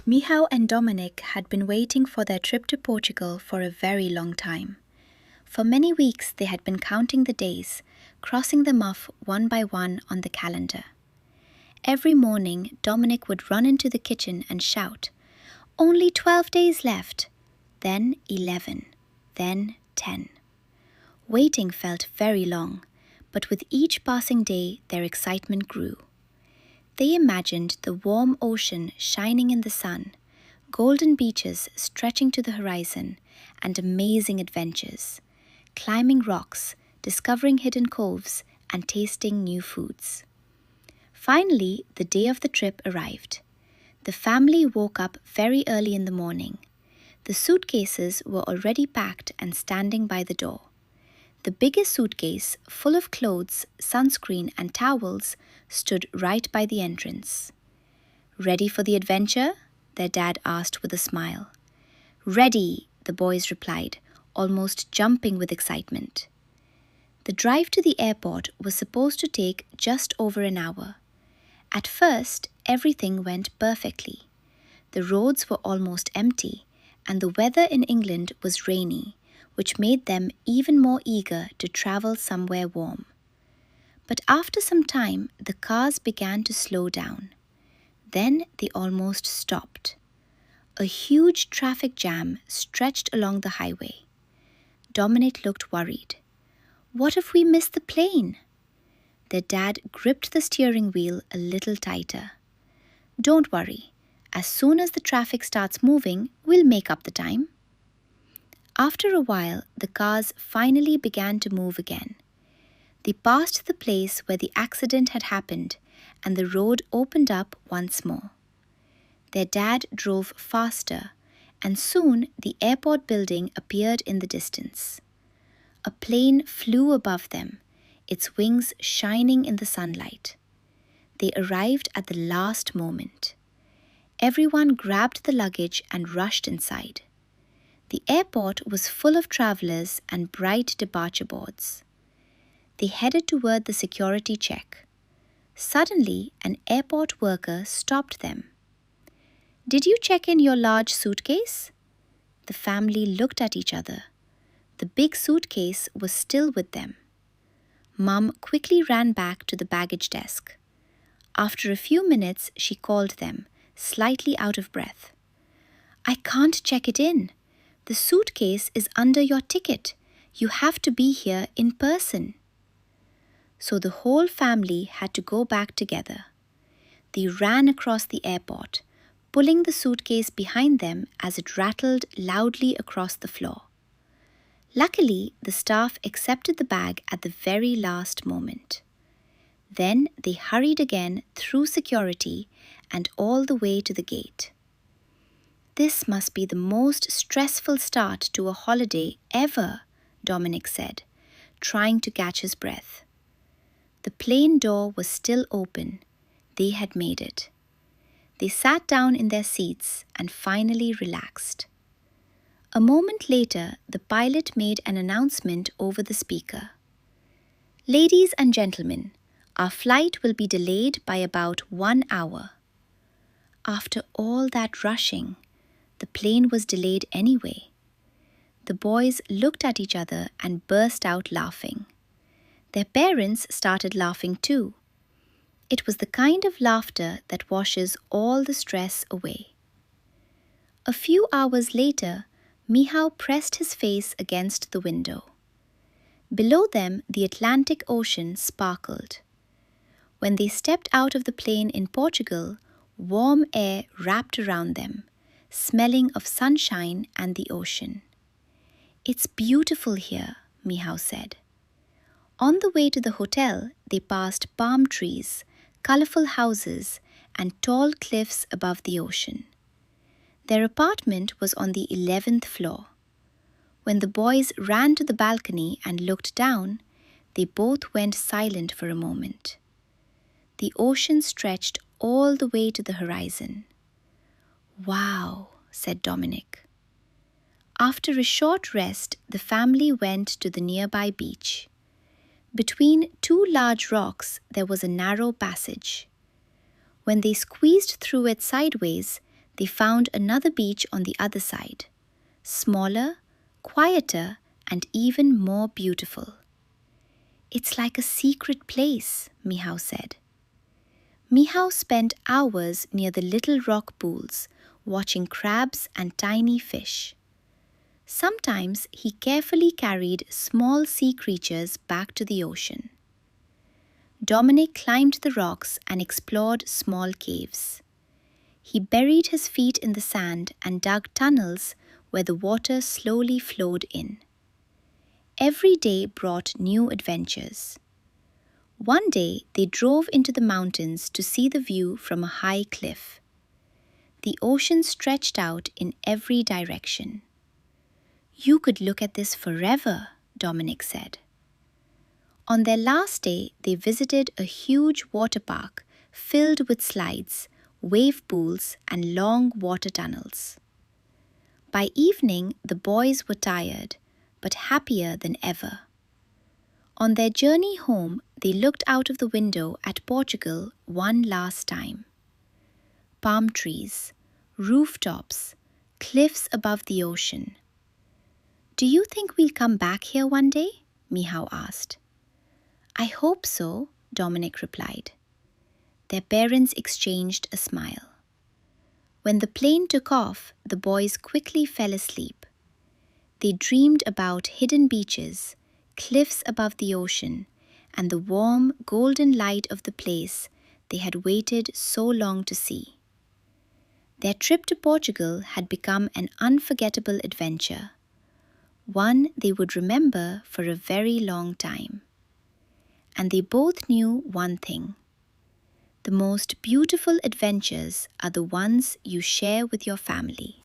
Michał and Dominik had been waiting for their trip to Portugal for a very long time. For many weeks they had been counting the days, crossing them off one by one on the calendar. Every morning, Dominik would run into the kitchen and shout, "Only 12 days left!" Then 11, then 10. Waiting felt very long, but with each passing day their excitement grew. They imagined the warm ocean shining in the sun, golden beaches stretching to the horizon, and amazing adventures, climbing rocks, discovering hidden coves, and tasting new foods. Finally, the day of the trip arrived. The family woke up very early in the morning. The suitcases were already packed and standing by the door. The biggest suitcase, full of clothes, sunscreen, and towels, stood right by the entrance. "Ready for the adventure?" their dad asked with a smile. "Ready," the boys replied, almost jumping with excitement. The drive to the airport was supposed to take just over an hour. At first, everything went perfectly. The roads were almost empty, and the weather in England was rainy, which made them even more eager to travel somewhere warm. But after some time, the cars began to slow down. Then they almost stopped. A huge traffic jam stretched along the highway. Dominik looked worried. What if we miss the plane? Their dad gripped the steering wheel a little tighter. "Don't worry. As soon as the traffic starts moving, we'll make up the time." After a while, the cars finally began to move again. They passed the place where the accident had happened, and the road opened up once more. Their dad drove faster, and soon the airport building appeared in the distance. A plane flew above them, its wings shining in the sunlight. They arrived at the last moment. Everyone grabbed the luggage and rushed inside. The airport was full of travelers and bright departure boards. They headed toward the security check. Suddenly, an airport worker stopped them. "Did you check in your large suitcase?" The family looked at each other. The big suitcase was still with them. Mum quickly ran back to the baggage desk. After a few minutes, she called them, slightly out of breath. "I can't check it in. The suitcase is under your ticket. You have to be here in person." So the whole family had to go back together. They ran across the airport, pulling the suitcase behind them as it rattled loudly across the floor. Luckily, the staff accepted the bag at the very last moment. Then they hurried again through security and all the way to the gate. "This must be the most stressful start to a holiday ever," Dominik said, trying to catch his breath. The plane door was still open. They had made it. They sat down in their seats and finally relaxed. A moment later, the pilot made an announcement over the speaker. "Ladies and gentlemen, our flight will be delayed by about 1 hour." After all that rushing, the plane was delayed anyway. The boys looked at each other and burst out laughing. Their parents started laughing too. It was the kind of laughter that washes all the stress away. A few hours later, Michal pressed his face against the window. Below them, the Atlantic Ocean sparkled. When they stepped out of the plane in Portugal, warm air wrapped around them, smelling of sunshine and the ocean. "It's beautiful here," Michal said. On the way to the hotel, they passed palm trees, colorful houses, and tall cliffs above the ocean. Their apartment was on the 11th floor. When the boys ran to the balcony and looked down, they both went silent for a moment. The ocean stretched all the way to the horizon. "Wow," said Dominik. After a short rest, the family went to the nearby beach. Between two large rocks, there was a narrow passage. When they squeezed through it sideways, they found another beach on the other side, smaller, quieter, and even more beautiful. "It's like a secret place," Michał said. Michał spent hours near the little rock pools, watching crabs and tiny fish. Sometimes he carefully carried small sea creatures back to the ocean. Dominik climbed the rocks and explored small caves. He buried his feet in the sand and dug tunnels where the water slowly flowed in. Every day brought new adventures. One day they drove into the mountains to see the view from a high cliff. The ocean stretched out in every direction. "You could look at this forever," Dominik said. On their last day, they visited a huge water park filled with slides, wave pools, and long water tunnels. By evening, the boys were tired, but happier than ever. On their journey home, they looked out of the window at Portugal one last time. Palm trees, rooftops, cliffs above the ocean. "Do you think we'll come back here one day?" Michał asked. "I hope so," Dominik replied. Their parents exchanged a smile. When the plane took off, the boys quickly fell asleep. They dreamed about hidden beaches, cliffs above the ocean, and the warm, golden light of the place they had waited so long to see. Their trip to Portugal had become an unforgettable adventure, one they would remember for a very long time. And they both knew one thing: the most beautiful adventures are the ones you share with your family.